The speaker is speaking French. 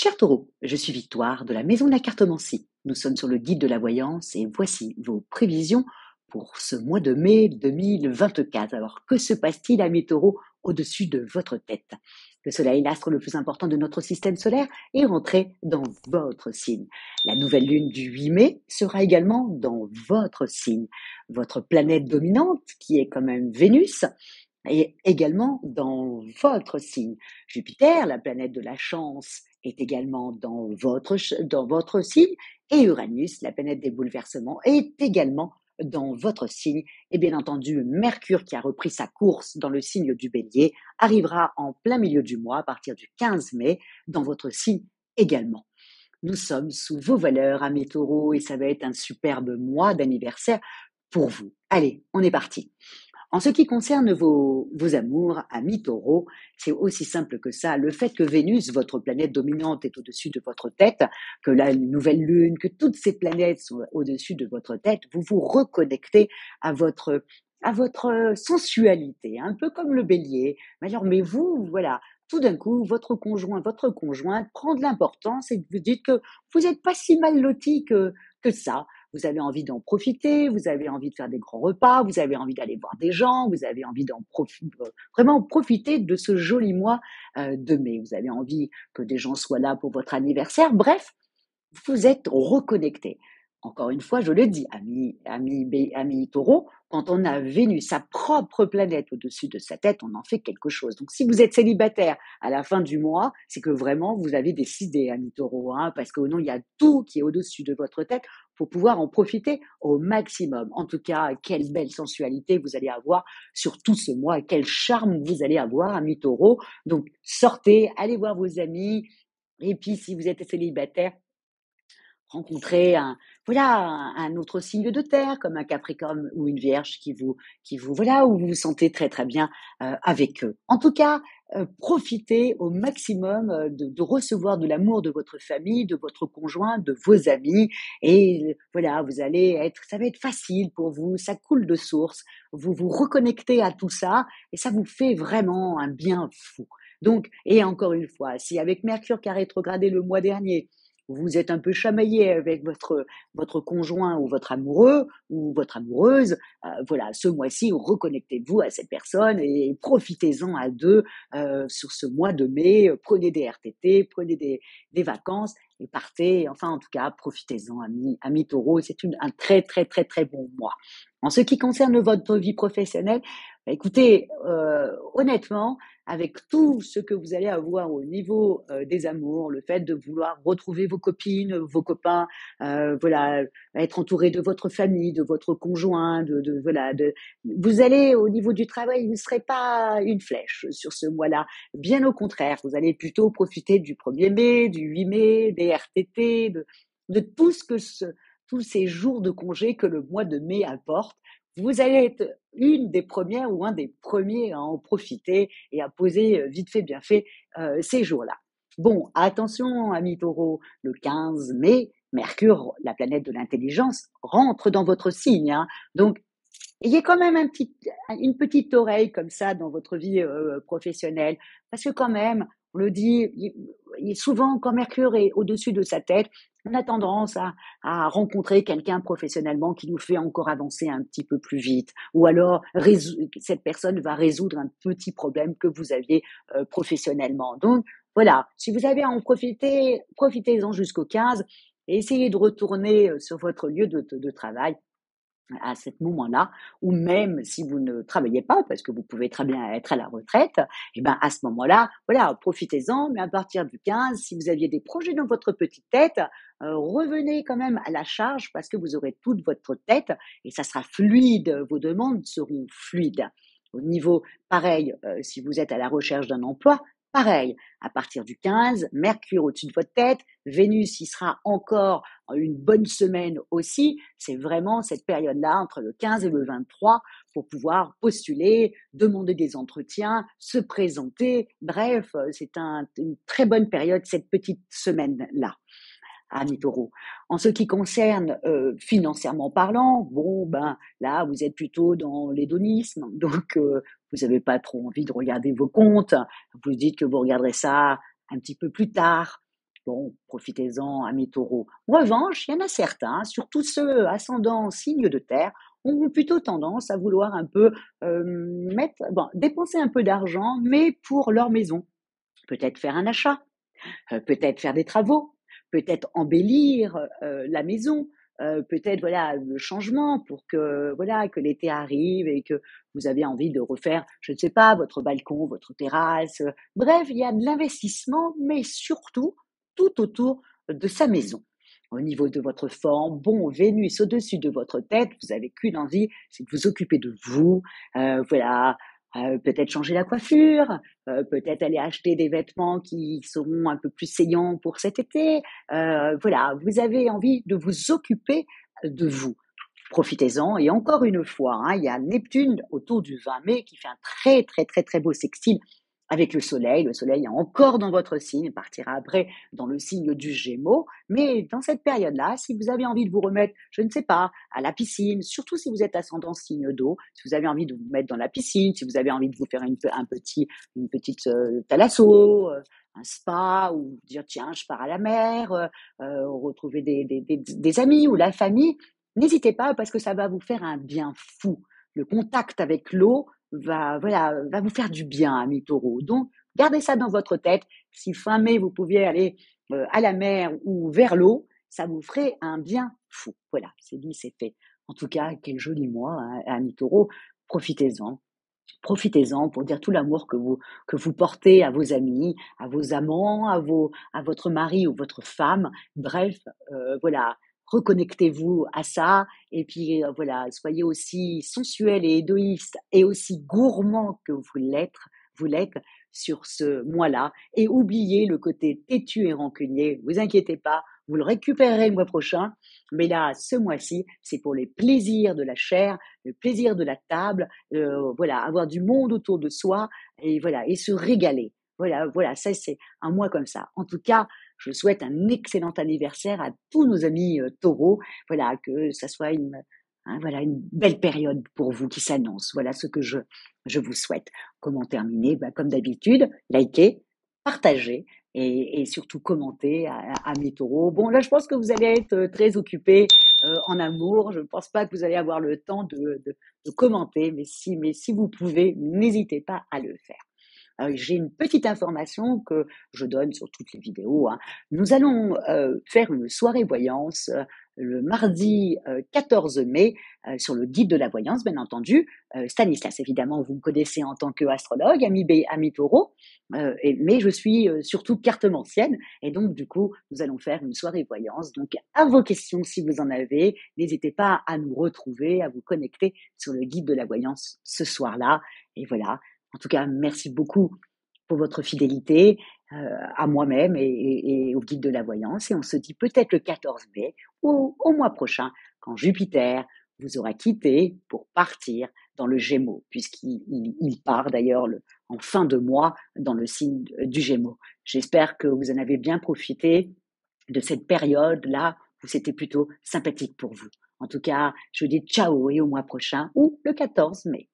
Cher Taureau, je suis Victoire de la Maison de la Cartomancie. Nous sommes sur le guide de la voyance et voici vos prévisions pour ce mois de mai 2024. Alors, que se passe-t-il à mes taureaux au-dessus de votre tête? Le soleil, l'astre le plus important de notre système solaire, est rentré dans votre signe. La nouvelle lune du 8 mai sera également dans votre signe. Votre planète dominante, qui est quand même Vénus, est également dans votre signe. Jupiter, la planète de la chance, est également dans votre signe, et Uranus, la planète des bouleversements, est également dans votre signe. Et bien entendu, Mercure, qui a repris sa course dans le signe du Bélier, arrivera en plein milieu du mois, à partir du 15 mai, dans votre signe également. Nous sommes sous vos valeurs, amis taureaux, et ça va être un superbe mois d'anniversaire pour vous. Allez, on est parti. En ce qui concerne vos amours, amis taureaux, c'est aussi simple que ça. Le fait que Vénus, votre planète dominante, est au-dessus de votre tête, que la nouvelle lune, que toutes ces planètes sont au-dessus de votre tête, vous vous reconnectez à votre sensualité, un peu comme le bélier. Mais vous, voilà, tout d'un coup, votre conjoint prend de l'importance et vous dites que vous n'êtes pas si mal loti que ça. Vous avez envie d'en profiter, vous avez envie de faire des grands repas, vous avez envie d'aller voir des gens, vous avez envie vraiment profiter de ce joli mois de mai. Vous avez envie que des gens soient là pour votre anniversaire. Bref, vous êtes reconnecté. Encore une fois, je le dis, amis taureaux, quand on a Vénus, sa propre planète au-dessus de sa tête, on en fait quelque chose. Donc, si vous êtes célibataire à la fin du mois, c'est que vraiment, vous avez décidé, amis taureaux, parce que non, il y a tout qui est au-dessus de votre tête pour pouvoir en profiter au maximum. En tout cas, quelle belle sensualité vous allez avoir sur tout ce mois, quel charme vous allez avoir, amis taureaux. Donc, sortez, allez voir vos amis. Et puis, si vous êtes célibataire, rencontrer un autre signe de terre, comme un Capricorne ou une Vierge voilà, où vous vous sentez très très bien avec eux. En tout cas, profitez au maximum de recevoir de l'amour de votre famille, de votre conjoint, de vos amis, et voilà, ça va être facile pour vous, ça coule de source, vous vous reconnectez à tout ça, et ça vous fait vraiment un bien fou. Donc, et encore une fois, si avec Mercure qui a rétrogradé le mois dernier, vous êtes un peu chamaillé avec votre conjoint ou votre amoureux ou votre amoureuse, voilà, ce mois-ci, reconnectez-vous à cette personne et profitez-en à deux sur ce mois de mai. Prenez des RTT, prenez des vacances et partez. Enfin, en tout cas, profitez-en, amis taureaux. C'est un très, très, très, très bon mois. En ce qui concerne votre vie professionnelle, écoutez, honnêtement, avec tout ce que vous allez avoir au niveau des amours, le fait de vouloir retrouver vos copines, vos copains, voilà, être entouré de votre famille, de votre conjoint, vous allez au niveau du travail, vous ne serez pas une flèche sur ce mois-là. Bien au contraire, vous allez plutôt profiter du 1er mai, du 8 mai, des RTT, de tous ces jours de congé que le mois de mai apporte. Vous allez être une des premières ou un des premiers à en profiter et à poser vite fait, bien fait ces jours-là. Bon, attention, amis taureaux, le 15 mai, Mercure, la planète de l'intelligence, rentre dans votre signe. Donc, ayez quand même une petite oreille comme ça dans votre vie professionnelle, parce que quand même, on le dit, souvent quand Mercure est au-dessus de sa tête, on a tendance à rencontrer quelqu'un professionnellement qui nous fait encore avancer un petit peu plus vite, ou alors cette personne va résoudre un petit problème que vous aviez professionnellement. Donc voilà, si vous avez à en profiter, profitez-en jusqu'au 15 et essayez de retourner sur votre lieu de travail à ce moment-là, ou même si vous ne travaillez pas, parce que vous pouvez très bien être à la retraite, et ben à ce moment-là, voilà, profitez-en, mais à partir du 15, si vous aviez des projets dans votre petite tête, revenez quand même à la charge parce que vous aurez toute votre tête et ça sera fluide, vos demandes seront fluides. Au niveau, pareil, si vous êtes à la recherche d'un emploi, pareil, à partir du 15, Mercure au-dessus de votre tête, Vénus y sera encore une bonne semaine aussi. C'est vraiment cette période-là, entre le 15 et le 23, pour pouvoir postuler, demander des entretiens, se présenter. Bref, c'est une très bonne période, cette petite semaine-là, amis taureaux. En ce qui concerne financièrement parlant, bon, ben là, vous êtes plutôt dans l'hédonisme, donc vous n'avez pas trop envie de regarder vos comptes. Vous dites que vous regarderez ça un petit peu plus tard. Bon, profitez-en, amis taureaux. En revanche, il y en a certains, surtout ceux ascendant signe de terre, ont plutôt tendance à vouloir un peu dépenser un peu d'argent, mais pour leur maison. Peut-être faire un achat, peut-être faire des travaux, peut-être embellir, la maison, peut-être, voilà, le changement pour que, voilà, que l'été arrive et que vous avez envie de refaire, je ne sais pas, votre balcon, votre terrasse, bref, il y a de l'investissement, mais surtout, tout autour de sa maison. Au niveau de votre forme, bon, Vénus au-dessus de votre tête, vous avez qu'une envie, c'est de vous occuper de vous, voilà, peut-être changer la coiffure, peut-être aller acheter des vêtements qui seront un peu plus saillants pour cet été. Voilà, vous avez envie de vous occuper de vous. Profitez-en et encore une fois, hein, il y a Neptune autour du 20 mai qui fait un très, très, très, très beau sextile avec le soleil. Le soleil est encore dans votre signe, partira après dans le signe du Gémeaux. Mais dans cette période-là, si vous avez envie de vous remettre, je ne sais pas, à la piscine, surtout si vous êtes ascendant signe d'eau, si vous avez envie de vous mettre dans la piscine, si vous avez envie de vous faire une petite thalasso, un spa, ou dire tiens, je pars à la mer, retrouver des amis ou la famille, n'hésitez pas parce que ça va vous faire un bien fou. Le contact avec l'eau va, voilà, va vous faire du bien, amis taureaux. Donc, gardez ça dans votre tête. Si fin mai, vous pouviez aller à la mer ou vers l'eau, ça vous ferait un bien fou. Voilà, c'est dit, c'est fait. En tout cas, quel joli mois, hein, amis taureaux. Profitez-en. Profitez-en pour dire tout l'amour que vous portez à vos amis, à vos amants, à votre mari ou votre femme. Bref, voilà, reconnectez-vous à ça et puis, voilà, soyez aussi sensuel et égoïste et aussi gourmand que vous l'êtes sur ce mois-là et oubliez le côté têtu et rancunier. Vous inquiétez pas, vous le récupérerez le mois prochain, mais là, ce mois-ci, c'est pour les plaisirs de la chair, le plaisir de la table, voilà, avoir du monde autour de soi et voilà, et se régaler. Voilà, voilà, ça c'est un mois comme ça. En tout cas, je souhaite un excellent anniversaire à tous nos amis taureaux. Voilà, que ça soit voilà, une belle période pour vous qui s'annonce. Voilà ce que je vous souhaite. Comment terminer? Bah, comme d'habitude, likez, partagez et surtout commentez à mes taureaux. Bon, là, je pense que vous allez être très occupés en amour. Je ne pense pas que vous allez avoir le temps de commenter, mais si vous pouvez, n'hésitez pas à le faire. J'ai une petite information que je donne sur toutes les vidéos, hein. Nous allons faire une soirée voyance le mardi 14 mai sur le guide de la voyance, bien entendu. Stanislas, évidemment, vous me connaissez en tant qu'astrologue, ami taureau, mais je suis surtout cartomancienne. Et donc, du coup, nous allons faire une soirée voyance. Donc, à vos questions, si vous en avez, n'hésitez pas à nous retrouver, à vous connecter sur le guide de la voyance ce soir-là. Et voilà. En tout cas, merci beaucoup pour votre fidélité à moi-même et au guide de la voyance. Et on se dit peut-être le 14 mai ou au mois prochain, quand Jupiter vous aura quitté pour partir dans le Gémeaux, puisqu'il part d'ailleurs en fin de mois dans le signe du Gémeaux. J'espère que vous en avez bien profité de cette période-là où c'était plutôt sympathique pour vous. En tout cas, je vous dis ciao et au mois prochain ou le 14 mai.